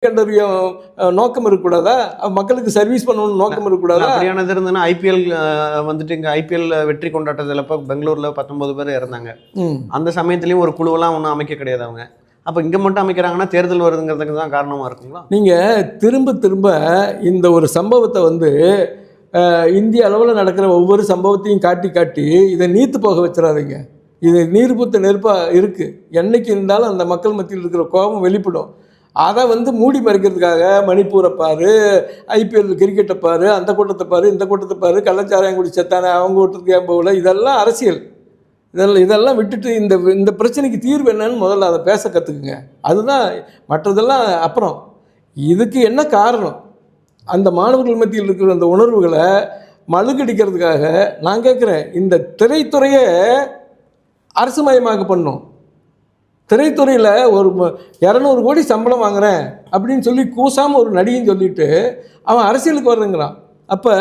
கண்டறிய நோக்கம் இருக்கக்கூடாதா? மக்களுக்கு சர்வீஸ் பண்ணணும்னு நோக்கம் இருக்கக்கூடாதா? அப்படியானது இருந்ததுன்னா ஐபிஎல் வந்துட்டு இங்கே ஐபிஎல் வெற்றி கொண்டாட்டத்தில் இப்போ பெங்களூரில் 19 பேர் இறந்தாங்க. அந்த சமயத்துலேயும் ஒரு குழுவெல்லாம் ஒன்றும் அமைக்க கிடையாது அவங்க. அப்போ இங்கே மட்டும் அமைக்கிறாங்கன்னா தேர்தல் வருதுங்கிறதுக்கு தான் காரணமாக இருக்குங்களா? நீங்கள் திரும்ப திரும்ப இந்த ஒரு சம்பவத்தை வந்து இந்திய அளவில் நடக்கிற ஒவ்வொரு சம்பவத்தையும் காட்டி காட்டி இதை நீத்து போக வச்சிடாதீங்க. இது நீர்பூத்த நெருப்பாக இருக்குது. என்னைக்கு இருந்தாலும் அந்த மக்கள் மத்தியில் இருக்கிற கோபம் வெளிப்படும். அதை வந்து மூடி மறைக்கிறதுக்காக மணிப்பூரை பாரு, ஐபிஎல் கிரிக்கெட்டை பாரு, அந்த கூட்டத்தை பாரு, இந்த கூட்டத்தை பாரு, கள்ளச்சாராயம் குடி செத்தானே அவங்க கூட்டத்துக்கு ஏன் போகல, இதெல்லாம் அரசியல். இதெல்லாம் விட்டுட்டு இந்த பிரச்சனைக்கு தீர்வு என்னன்னு முதல்ல அதை பேச கற்றுக்குங்க. அதுதான், மற்றதெல்லாம் அப்புறம். இதுக்கு என்ன காரணம்? அந்த மாணவர்கள் மத்தியில் இருக்கிற அந்த உணர்வுகளை மழுகடிக்கிறதுக்காக நான் கேட்குறேன், இந்த திரைத்துறையை அரசுமயமாக பண்ணணும். திரைத்துறையில் ஒரு 200 கோடி சம்பளம் வாங்குறேன் அப்படின்னு சொல்லி கூசாமல் ஒரு நடிகன்னு சொல்லிட்டு அவன் அரசியலுக்கு வர்றங்கிறான். அப்போ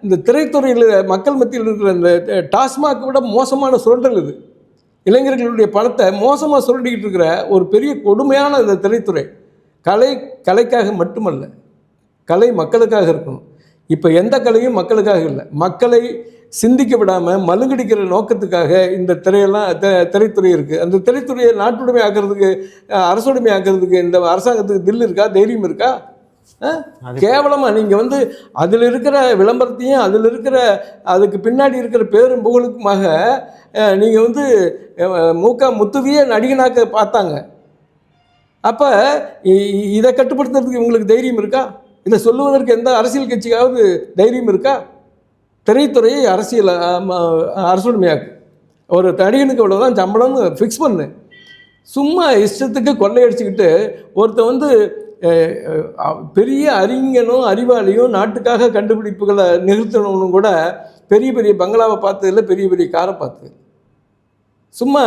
இந்த திரைத்துறையில் மக்கள் மத்தியில் இருக்கிற இந்த டாஸ்மாக் விட மோசமான சுரண்டல் இது. இளைஞர்களுடைய பணத்தை மோசமாக சுரண்டிக்கிட்டு இருக்கிற ஒரு பெரிய கொடுமையான இந்த திரைத்துறை. கலைக்காக மட்டுமல்ல, கலை மக்களுக்காக இருக்கணும். இப்போ எந்த கலையும் மக்களுக்காக இல்லை, மக்களை சிந்திக்க விடாமல் மழுங்கடிக்கிற நோக்கத்துக்காக இந்த திரைத்துறை இருக்குது. அந்த திரைத்துறையை நாட்டுடைமை ஆக்கிறதுக்கு, அரசுடைமை ஆக்கிறதுக்கு இந்த அரசாங்கத்துக்கு தில் இருக்கா, தைரியம் இருக்கா? கேவலமாக நீங்கள் வந்து அதில் இருக்கிற விளம்பரத்தையும் அதில் இருக்கிற அதுக்கு பின்னாடி இருக்கிற பேரும் புகழுக்குமாக நீங்கள் வந்து முத்துவியே நடிகனாக்க பார்த்தாங்க. அப்போ இதை கட்டுப்படுத்துறதுக்கு உங்களுக்கு தைரியம் இருக்கா? இதை சொல்லுவதற்கு எந்த அரசியல் கட்சிக்காவது தைரியம் இருக்கா? திரைத்துறையை அரசுடைமையாக்கு. ஒரு நடிகனுக்கு இவ்வளோதான் சம்பளம்னு ஃபிக்ஸ் பண்ணு. சும்மா இஷ்டத்துக்கு கொள்ளையடிச்சுக்கிட்டு ஒருத்தர் வந்து பெரிய அறிஞனும் அறிவாளியும் நாட்டுக்காக கண்டுபிடிப்புகளை நிகழ்த்தணும்னு கூட பெரிய பெரிய பங்களாவை பார்த்ததில்ல, பெரிய பெரிய காரை பார்த்து சும்மா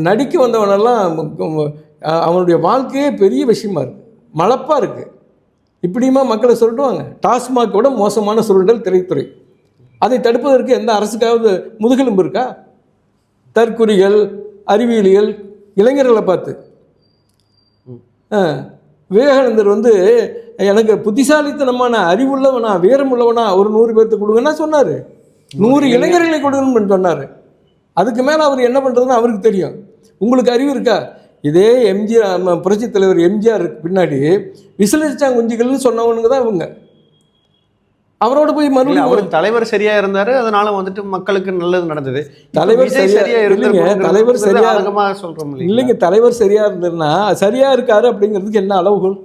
நடிக்க வந்தவனெல்லாம் அவனுடைய வாழ்க்கையே பெரிய விஷயமா இருக்குது, மலப்பாக இருக்குது. இப்படியுமா மக்களை சொல்லிடுவாங்க? டாஸ்மாகோட மோசமான சுரண்டல் திரைத்துறை. அதை தடுப்பதற்கு எந்த அரசுக்காவது முதுகெலும்பு இருக்கா? தற்குறிகள், அறிவியலிகள், இளைஞர்களை பார்த்து விவேகானந்தர் வந்து எனக்கு புத்திசாலித்தனமான அறிவுள்ளவனா வீரமுள்ளவனா ஒரு 100 பேர்த்து கொடுங்கன்னா சொன்னார். 100 இளைஞர்களை கொடுக்கணும்னு சொன்னார். அதுக்கு மேலே அவர் என்ன பண்ணுறதுன்னு அவருக்கு தெரியும். உங்களுக்கு அறிவு இருக்கா? இதே எம்ஜிஆர், புரட்சித் தலைவர் எம்ஜிஆர் பின்னாடி விசிலடிச்சாங்குஞ்சிகள்னு சொன்னவனுங்க தான் இவங்க. அவரோட போய் மறுபடியும் அவர் தலைவர் சரியா இருந்தாரு, அதனால வந்துட்டு மக்களுக்கு நல்லது நடந்தது. தலைவர் சரியா இல்லைங்க, தலைவர் சரியா சொல்றோம் இல்லைங்க. தலைவர் சரியா இருந்ததுன்னா சரியா இருக்காரு அப்படிங்கிறதுக்கு என்ன அளவுகள்?